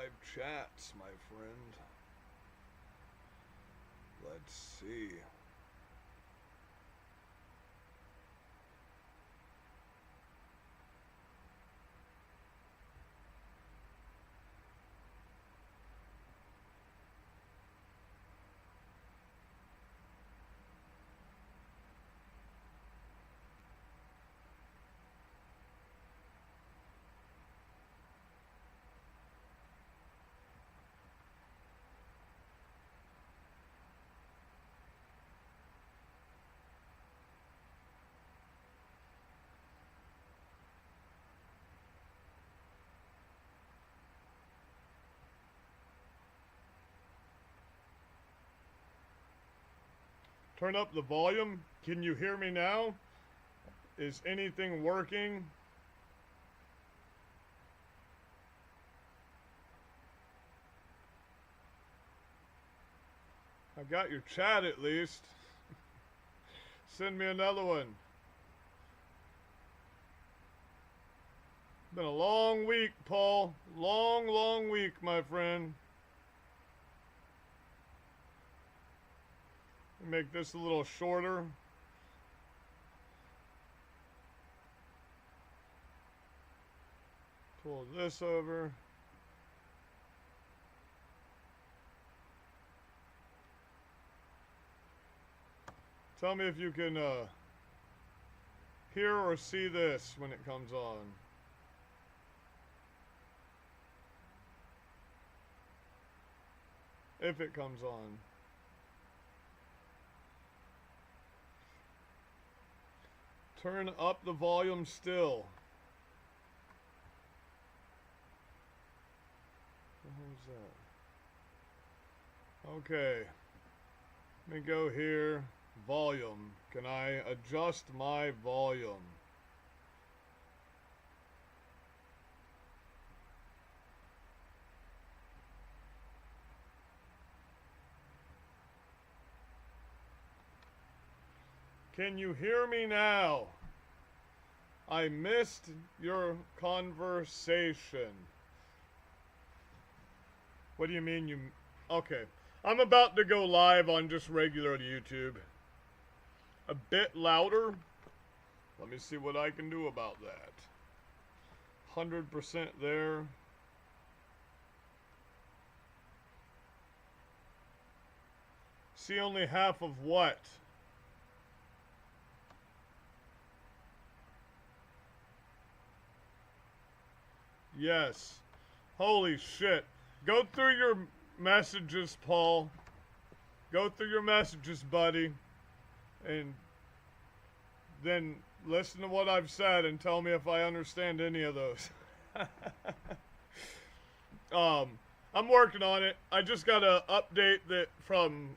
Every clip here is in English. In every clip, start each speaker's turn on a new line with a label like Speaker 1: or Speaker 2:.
Speaker 1: live chats, my friend. Let's see. Turn up the volume. Can you hear me now? Is anything working? I got your chat at least. Send me another one. Been a long week, Paul. Long week, my friend. Make this a little shorter. Pull this over. Tell me if you can hear or see this when it comes on. If it comes on. Turn up the volume still. What was that? Okay. Let me go here. Volume. Can I adjust my volume? Can you hear me now? I missed your conversation. What do you mean you... Okay. I'm about to go live on just regular YouTube. A bit louder. Let me see what I can do about that. 100% there. See only half of what? Yes. Holy shit. Go through your messages, Paul. Go through your messages, buddy. And then listen to what I've said and tell me if I understand any of those. I'm working on it. I just got to update that from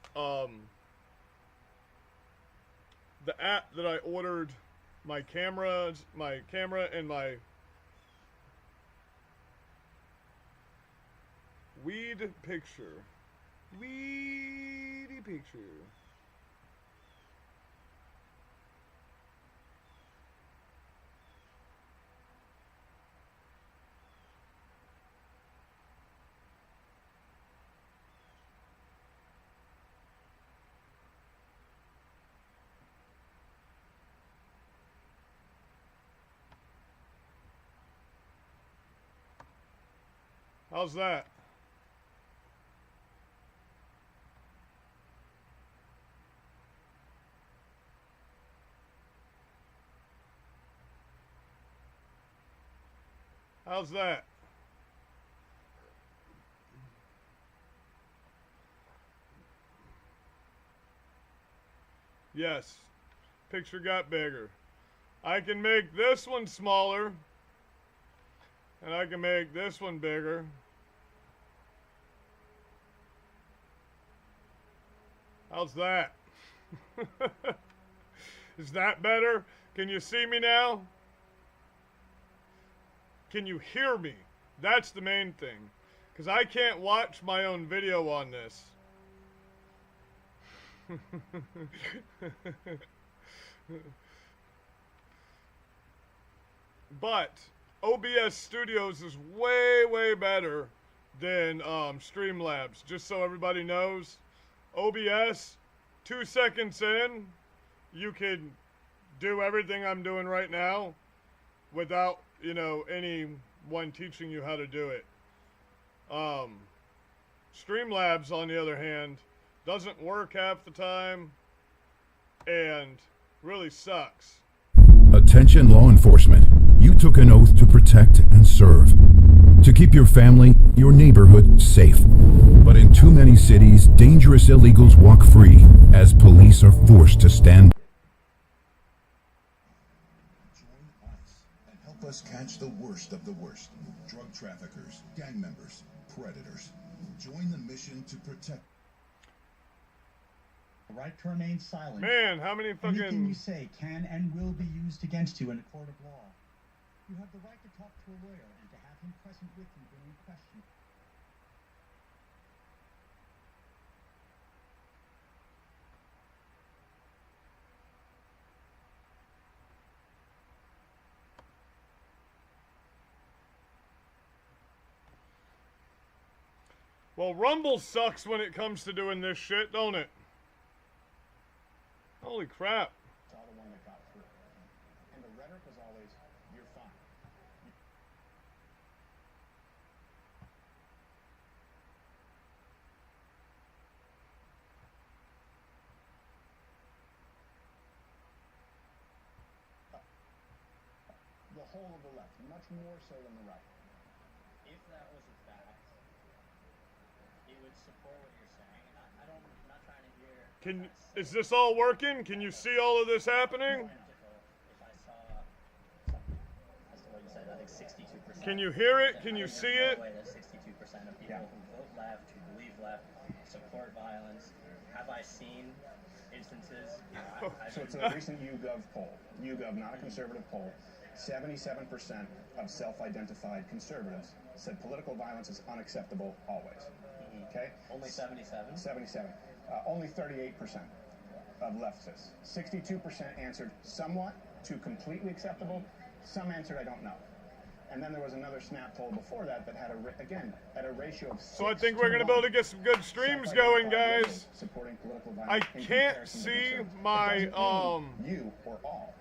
Speaker 1: the app that I ordered my camera and my weed picture. Weedy picture. How's that? How's that? Yes. Picture got bigger. I can make this one smaller. And I can make this one bigger. How's that? Is that better? Can you see me now? Can you hear me? That's the main thing. Because I can't watch my own video on this. But OBS Studios is way, way better than Streamlabs. Just so everybody knows, OBS, 2 seconds in, you can do everything I'm doing right now without, you know, anyone teaching you how to do it. Streamlabs, on the other hand, doesn't work half the time and really sucks.
Speaker 2: Attention law enforcement. You took an oath to protect and serve. To keep your family, your neighborhood safe. But in too many cities, dangerous illegals walk free as police are forced to stand.
Speaker 3: Join us and help us catch the worst of the worst. Drug traffickers, gang members, predators. Join the mission to protect.
Speaker 4: The right to remain silent.
Speaker 1: Man, how many fucking...
Speaker 4: Anything you say can and will be used against you in a court of law. You have the right to talk to a lawyer and to have him present with you during questioning.
Speaker 1: Well, Rumble sucks when it comes to doing this shit, don't it? Holy crap.
Speaker 4: It's all the one that got through. And the rhetoric was always, you're fine. The whole of the left, much more so than the right.
Speaker 5: If that was a fact, it would support what you're saying. And I'm not trying to hear.
Speaker 1: Is this all working? Can you see all of this happening?
Speaker 5: If I saw something, as to what you said, I think 62%.
Speaker 1: Can you hear it? Can you see it?
Speaker 5: That 62% of people who vote left, who believe left, support violence. Have I seen instances?
Speaker 6: So it's a recent YouGov poll. YouGov, not a conservative poll. 77% of self-identified conservatives said political violence is unacceptable always. Okay?
Speaker 5: Only 77?
Speaker 6: 77. Only 38% of leftists. 62% answered somewhat to completely acceptable. Some answered I don't know. And then there was another snap poll before that that had at a ratio of 6
Speaker 1: So I think we're going to be able to get some good streams going, guys.
Speaker 6: Supporting political
Speaker 1: I
Speaker 6: violence
Speaker 1: can't see my
Speaker 6: you or all.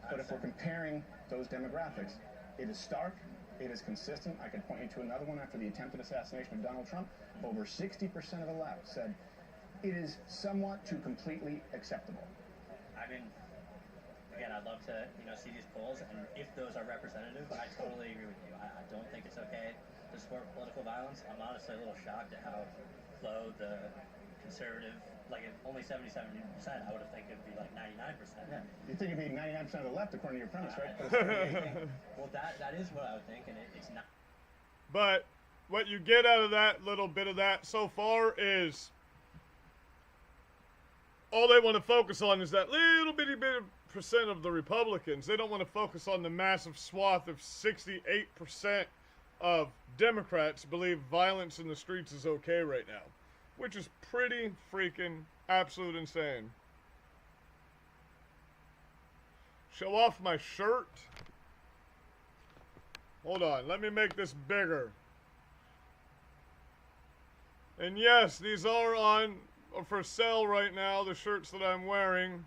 Speaker 6: But if we're comparing those demographics, it is stark, it is consistent. I could point you to another one after the attempted assassination of Donald Trump. Over 60% of the left said it is somewhat to completely acceptable.
Speaker 5: I mean, again, I'd love to, see these polls, and if those are representative, I totally agree with you. I don't think it's okay to support political violence. I'm honestly a little shocked at how low the conservative, like if only 77%, I would have think it'd be like 99%.
Speaker 6: Yeah. You'd think it'd be 99% of the left according to your premise, right?
Speaker 5: Well, that is what I would think, and it's not.
Speaker 1: But what you get out of that little bit of that so far is all they want to focus on is that little bitty bit of percent of the Republicans. They don't want to focus on the massive swath of 68% of Democrats believe violence in the streets is okay right now, which is pretty freaking absolute insane. Show off my shirt. Hold on, let me make this bigger. And yes, these are for sale right now. The shirts that I'm wearing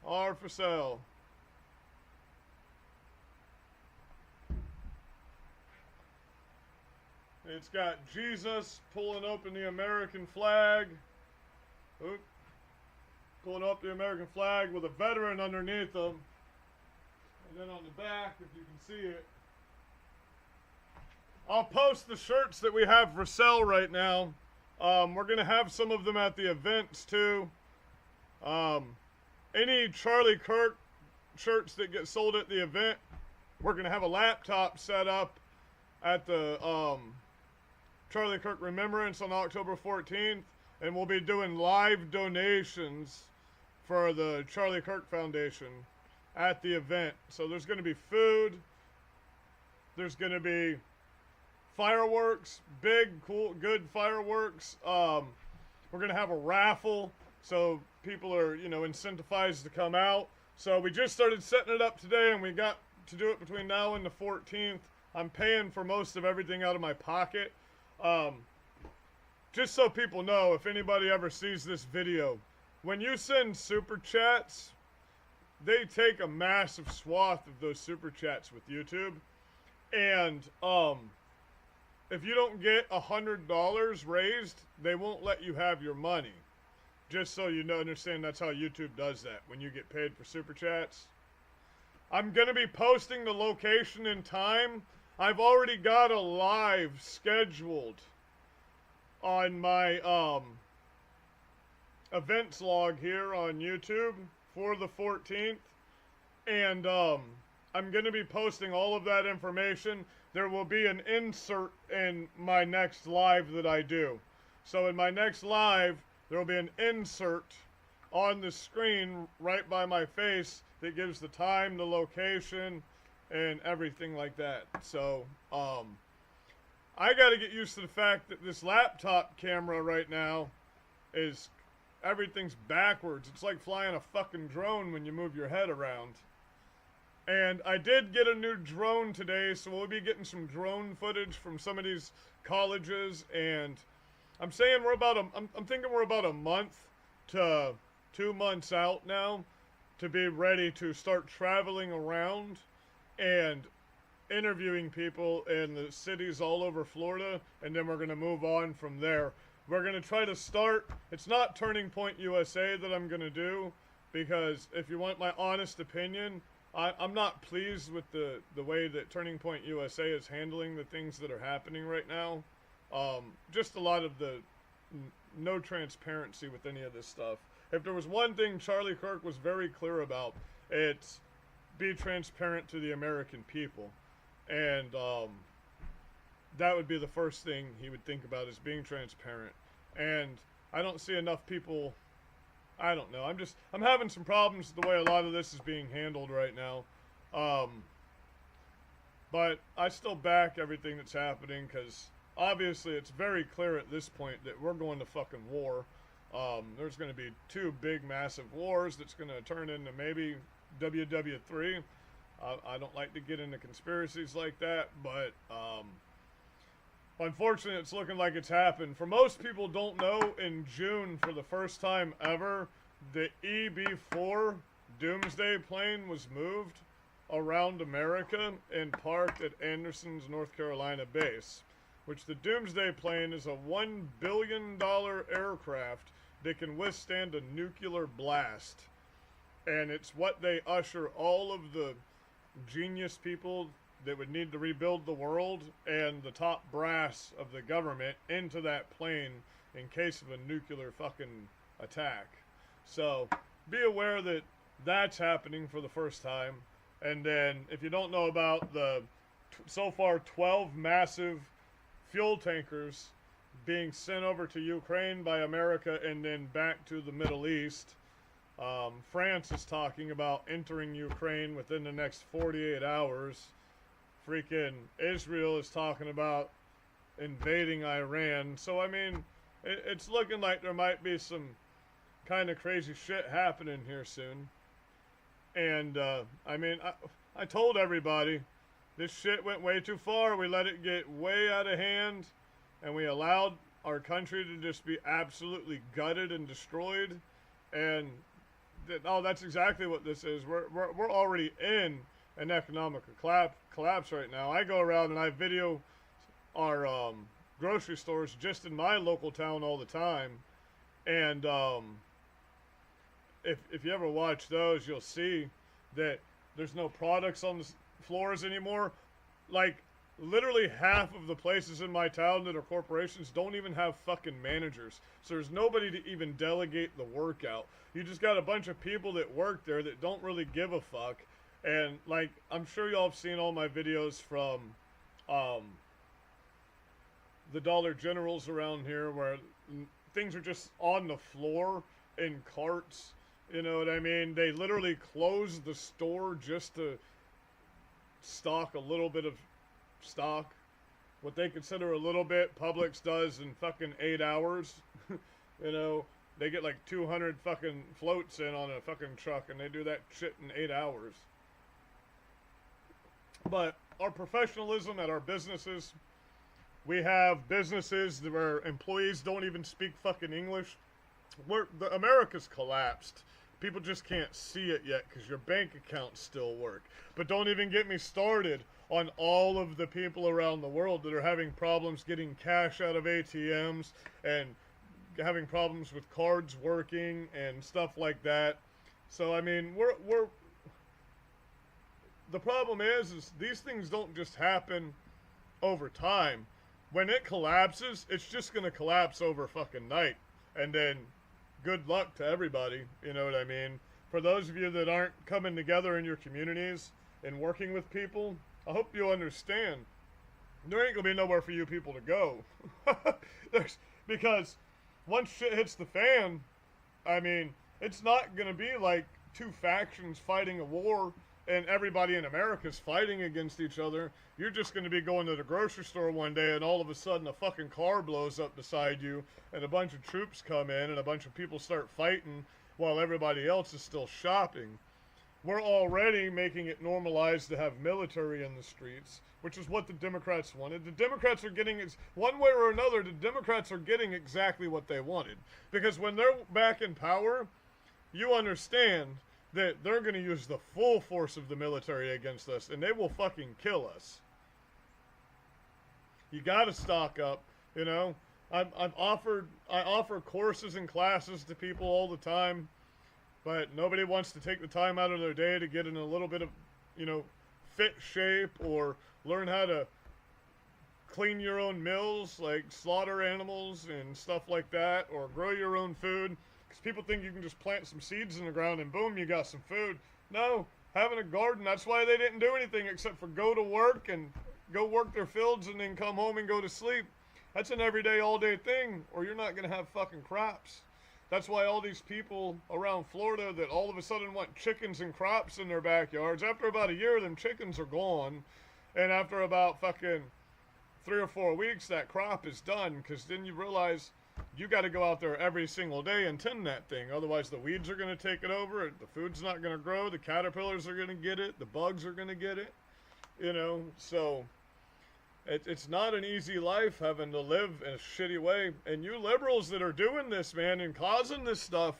Speaker 1: are for sale. It's got Jesus pulling open the American flag. Oop. Pulling up the American flag with a veteran underneath them. And then on the back, if you can see it, I'll post the shirts that we have for sale right now. We're going to have some of them at the events too. Any Charlie Kirk shirts that get sold at the event, we're going to have a laptop set up at the Charlie Kirk Remembrance on October 14th. And we'll be doing live donations for the Charlie Kirk Foundation at the event. So there's going to be food. There's going to be fireworks, big, cool, good fireworks. We're going to have a raffle, so people are, incentivized to come out. So we just started setting it up today, and we got to do it between now and the 14th. I'm paying for most of everything out of my pocket. Just so people know, if anybody ever sees this video, when you send super chats, they take a massive swath of those super chats with YouTube. And if you don't get $100 raised, they won't let you have your money. Just so you know, understand, that's how YouTube does that when you get paid for super chats. I'm going to be posting the location and time. I've already got a live scheduled on my events log here on YouTube for the 14th. And I'm going to be posting all of that information. There will be an insert in my next live that I do. So in my next live, there will be an insert on the screen right by my face that gives the time, the location, and everything like that. So, I got to get used to the fact that this laptop camera right now is, everything's backwards. It's like flying a fucking drone when you move your head around. And I did get a new drone today, so we'll be getting some drone footage from some of these colleges, and I'm saying I'm thinking we're about a month to 2 months out now to be ready to start traveling around and interviewing people in the cities all over Florida, and then we're going to move on from there. We're going to try to start, it's not Turning Point USA that I'm going to do, because if you want my honest opinion, I'm not pleased with the way that Turning Point USA is handling the things that are happening right now. Just a lot of the no transparency with any of this stuff. If there was one thing Charlie Kirk was very clear about, it's be transparent to the American people. And that would be the first thing he would think about, is being transparent. And I don't see enough people, I don't know. I'm having some problems with the way a lot of this is being handled right now. But I still back everything that's happening, because obviously it's very clear at this point that we're going to fucking war. There's going to be 2 big massive wars that's going to turn into maybe WW3. I don't like to get into conspiracies like that, but unfortunately it's looking like it's happened. For most people don't know, in June, for the first time ever, the EB-4 Doomsday plane was moved around America and parked at Anderson's, North Carolina base, which the Doomsday plane is a $1 billion aircraft that can withstand a nuclear blast. And it's what they usher all of the genius people that would need to rebuild the world and the top brass of the government into that plane in case of a nuclear fucking attack. So be aware that that's happening for the first time. And then if you don't know about the so far 12 massive fuel tankers being sent over to Ukraine by America and then back to the Middle East, France is talking about entering Ukraine within the next 48 hours. Freaking Israel is talking about invading Iran. So, I mean, it's looking like there might be some kind of crazy shit happening here soon. And, I mean, I told everybody, this shit went way too far. We let it get way out of hand, and we allowed our country to just be absolutely gutted and destroyed. And that's exactly what this is. We're already in an economic collapse right now. I go around and I video our grocery stores just in my local town all the time, and if you ever watch those, you'll see that there's no products on the floors anymore. Like, literally half of the places in my town that are corporations don't even have fucking managers. So there's nobody to even delegate the work out. You just got a bunch of people that work there that don't really give a fuck. And, like, I'm sure y'all have seen all my videos from the Dollar Generals around here where things are just on the floor in carts. You know what I mean? They literally close the store just to stock a little bit of stock. What they consider a little bit, Publix does in fucking 8 hours. You know, they get like 200 fucking floats in on a fucking truck, and they do that shit in 8 hours. But our professionalism at our businesses. We have businesses where employees don't even speak fucking English. America's collapsed. People just can't see it yet because your bank accounts still work. But don't even get me started on all of the people around the world that are having problems getting cash out of ATMs and having problems with cards working and stuff like that. So I mean, the problem is these things don't just happen over time. When it collapses, it's just gonna collapse over fucking night, and then good luck to everybody, you know what I mean? For those of you that aren't coming together in your communities and working with people, I hope you understand there ain't gonna be nowhere for you people to go. Because once shit hits the fan, I mean, it's not gonna be like two factions fighting a war and everybody in America's fighting against each other. You're just going to be going to the grocery store one day and all of a sudden a fucking car blows up beside you and a bunch of troops come in and a bunch of people start fighting while everybody else is still shopping. We're already making it normalized to have military in the streets, which is what the Democrats wanted. The Democrats are getting, one way or another, the Democrats are getting exactly what they wanted. Because when they're back in power, you understand that they're going to use the full force of the military against us, and they will fucking kill us. You got to stock up, you know. I offer courses and classes to people all the time, but nobody wants to take the time out of their day to get in a little bit of, you know, fit shape or learn how to clean your own mills, like slaughter animals and stuff like that, or grow your own food. Because people think you can just plant some seeds in the ground and boom, you got some food. No, having a garden, that's why they didn't do anything except for go to work and go work their fields and then come home and go to sleep. That's an everyday, all-day thing, or you're not going to have fucking crops. That's why all these people around Florida that all of a sudden want chickens and crops in their backyards, after about a year, them chickens are gone. And after about fucking 3 or 4 weeks, that crop is done, because then you realize you got to go out there every single day and tend that thing. Otherwise, the weeds are going to take it over. The food's not going to grow. The caterpillars are going to get it. The bugs are going to get it. You know, so it's not an easy life having to live in a shitty way. And you liberals that are doing this, man, and causing this stuff,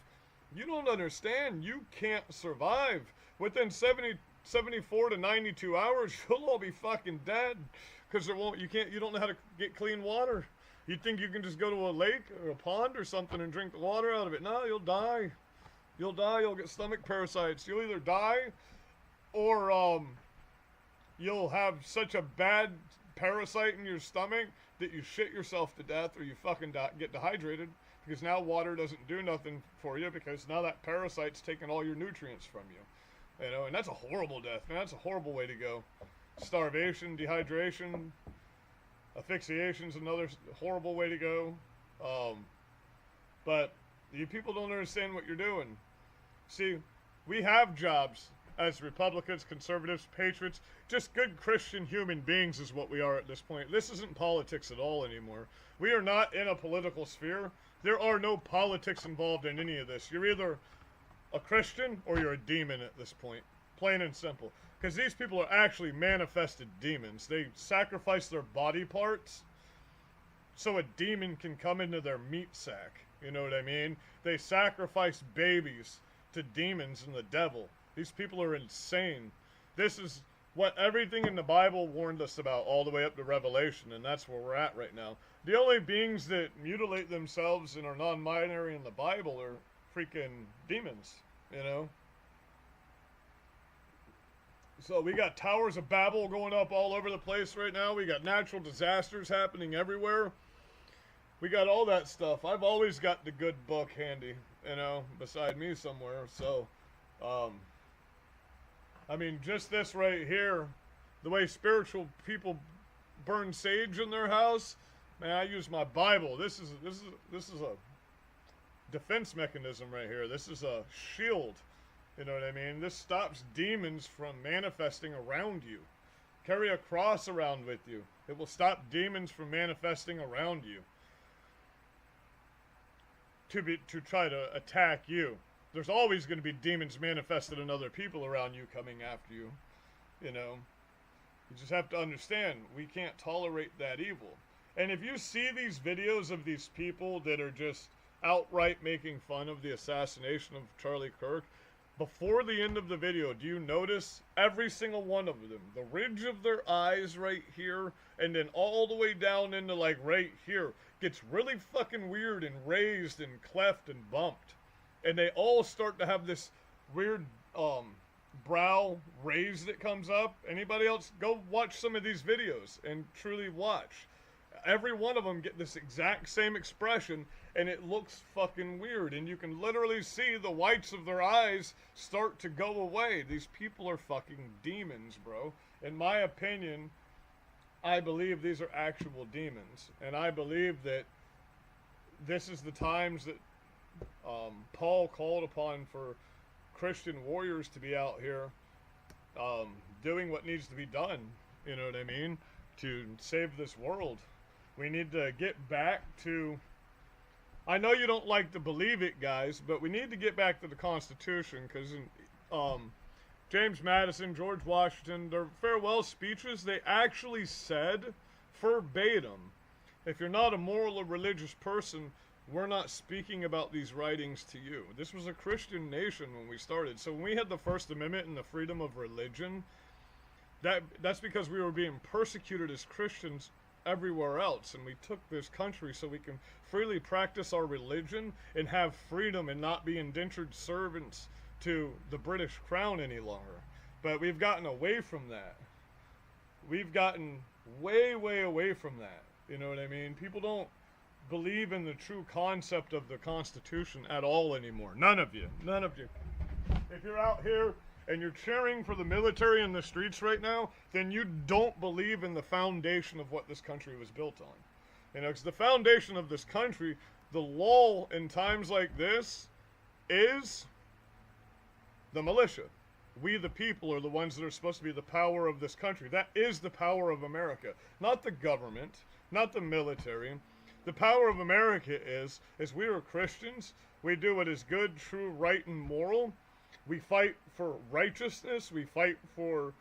Speaker 1: you don't understand. You can't survive. Within 74 to 92 hours, you'll all be fucking dead. Because you don't know how to get clean water. You think you can just go to a lake or a pond or something and drink the water out of it. No, you'll die. You'll die. You'll get stomach parasites. You'll either die or you'll have such a bad parasite in your stomach that you shit yourself to death, or you fucking get dehydrated, because now water doesn't do nothing for you because now that parasite's taking all your nutrients from you. You know, and that's a horrible death, man. That's a horrible way to go. Starvation, dehydration, asphyxiation's another horrible way to go. But you people don't understand what you're doing. See, we have jobs as Republicans, conservatives, patriots, just good Christian human beings is what we are at this point. This isn't politics at all anymore. We are not in a political sphere. There are no politics involved in any of this. You're either a Christian or you're a demon at this point. Plain and simple. Because these people are actually manifested demons. They sacrifice their body parts so a demon can come into their meat sack. You know what I mean? They sacrifice babies to demons and the devil. These people are insane. This is what everything in the Bible warned us about all the way up to Revelation, and that's where we're at right now. The only beings that mutilate themselves and are non-binary in the Bible are freaking demons, you know? So we got towers of Babel going up all over the place right now. We got natural disasters happening everywhere. We got all that stuff. I've always got the good book handy, you know, beside me somewhere. So, I mean, just this right here, the way spiritual people burn sage in their house, man, I use my Bible. This is a defense mechanism right here. This is a shield. You know what I mean? This stops demons from manifesting around you. Carry a cross around with you. It will stop demons from manifesting around you to try to attack you. There's always going to be demons manifested in other people around you coming after you, you know. You just have to understand, we can't tolerate that evil. And if you see these videos of these people that are just outright making fun of the assassination of Charlie Kirk, before the end of the video, do you notice every single one of them, the ridge of their eyes right here, and then all the way down into like right here, gets really fucking weird and raised and cleft and bumped. And they all start to have this weird brow raise that comes up. Anybody else, go watch some of these videos and truly watch. Every one of them get this exact same expression, and it looks fucking weird. And you can literally see the whites of their eyes start to go away. These people are fucking demons, bro. In my opinion, I believe these are actual demons. And I believe that this is the times that Paul called upon for Christian warriors to be out here doing what needs to be done, you know what I mean, to save this world. We need to get back to, I know you don't like to believe it, guys, but we need to get back to the Constitution, because James Madison, George Washington, their farewell speeches, they actually said verbatim, if you're not a moral or religious person, we're not speaking about these writings to you. This was a Christian nation when we started. So when we had the First Amendment and the freedom of religion, that's because we were being persecuted as Christians everywhere else, and we took this country so we can freely practice our religion and have freedom and not be indentured servants to the British crown any longer. But we've gotten away from that. We've gotten way, way away from that. You know what I mean? People don't believe in the true concept of the Constitution at all anymore. None of you. None of you. If you're out here and you're cheering for the military in the streets right now, then you don't believe in the foundation of what this country was built on. You know, because the foundation of this country, the law in times like this, is the militia. We, the people, are the ones that are supposed to be the power of this country. That is the power of America. Not the government, not the military. The power of America is we are Christians. We do what is good, true, right, and moral. We fight for righteousness. We fight for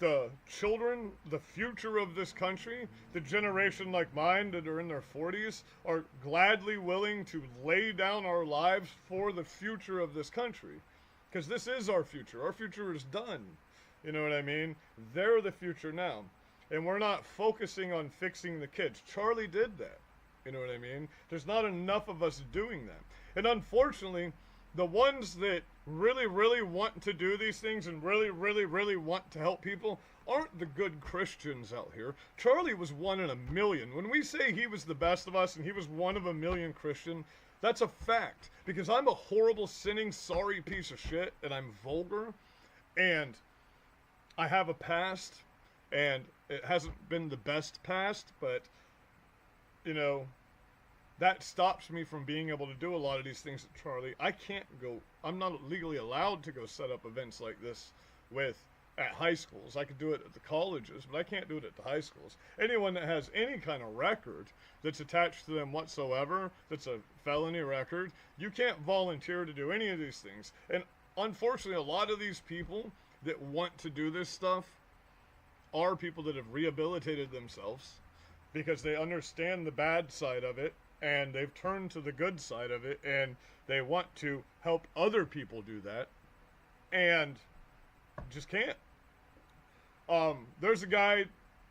Speaker 1: the children, the future of this country. The generation like mine that are in their 40s are gladly willing to lay down our lives for the future of this country. Because this is our future. Our future is done. You know what I mean? They're the future now. And we're not focusing on fixing the kids. Charlie did that. You know what I mean? There's not enough of us doing that. And unfortunately, the ones that really, really want to do these things and really, really, really want to help people aren't the good Christians out here. Charlie was one in a million. When we say he was the best of us and he was one of a million Christian, that's a fact. Because I'm a horrible, sinning, sorry piece of shit, and I'm vulgar, and I have a past, and it hasn't been the best past, but you know, that stops me from being able to do a lot of these things at Charlie. I can't go, I'm not legally allowed to go set up events like this at high schools. I could do it at the colleges, but I can't do it at the high schools. Anyone that has any kind of record that's attached to them whatsoever, that's a felony record, you can't volunteer to do any of these things. And unfortunately, a lot of these people that want to do this stuff are people that have rehabilitated themselves, because they understand the bad side of it, and they've turned to the good side of it, and they want to help other people do that, and just can't. There's a guy,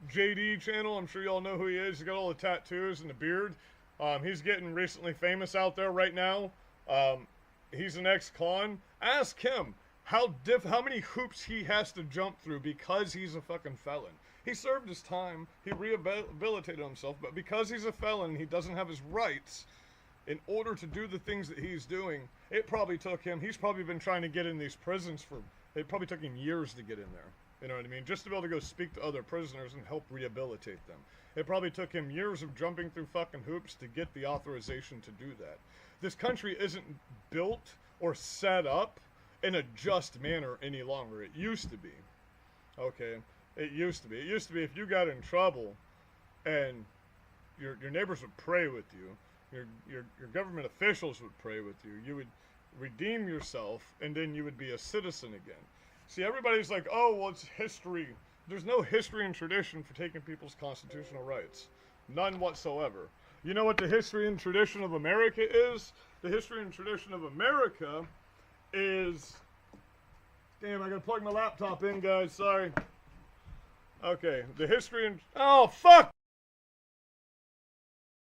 Speaker 1: JD channel, I'm sure y'all know who he is. He's got all the tattoos and the beard. He's getting recently famous out there right now. He's an ex-con. Ask him how many hoops he has to jump through because he's a fucking felon. He served his time, he rehabilitated himself, but because he's a felon, he doesn't have his rights. In order to do the things that he's doing, it probably took him, he's probably been trying to get in these prisons it probably took him years to get in there. You know what I mean? Just to be able to go speak to other prisoners and help rehabilitate them. It probably took him years of jumping through fucking hoops to get the authorization to do that. This country isn't built or set up in a just manner any longer. It used to be. Okay? It used to be. It used to be if you got in trouble and your neighbors would pray with you, your government officials would pray with you, you would redeem yourself, and then you would be a citizen again. See, everybody's like, oh, well, it's history. There's no history and tradition for taking people's constitutional rights. None whatsoever. You know what the history and tradition of America is? The history and tradition of America is... Damn, I gotta plug my laptop in, guys. Sorry. Okay, the history and... Oh, fuck!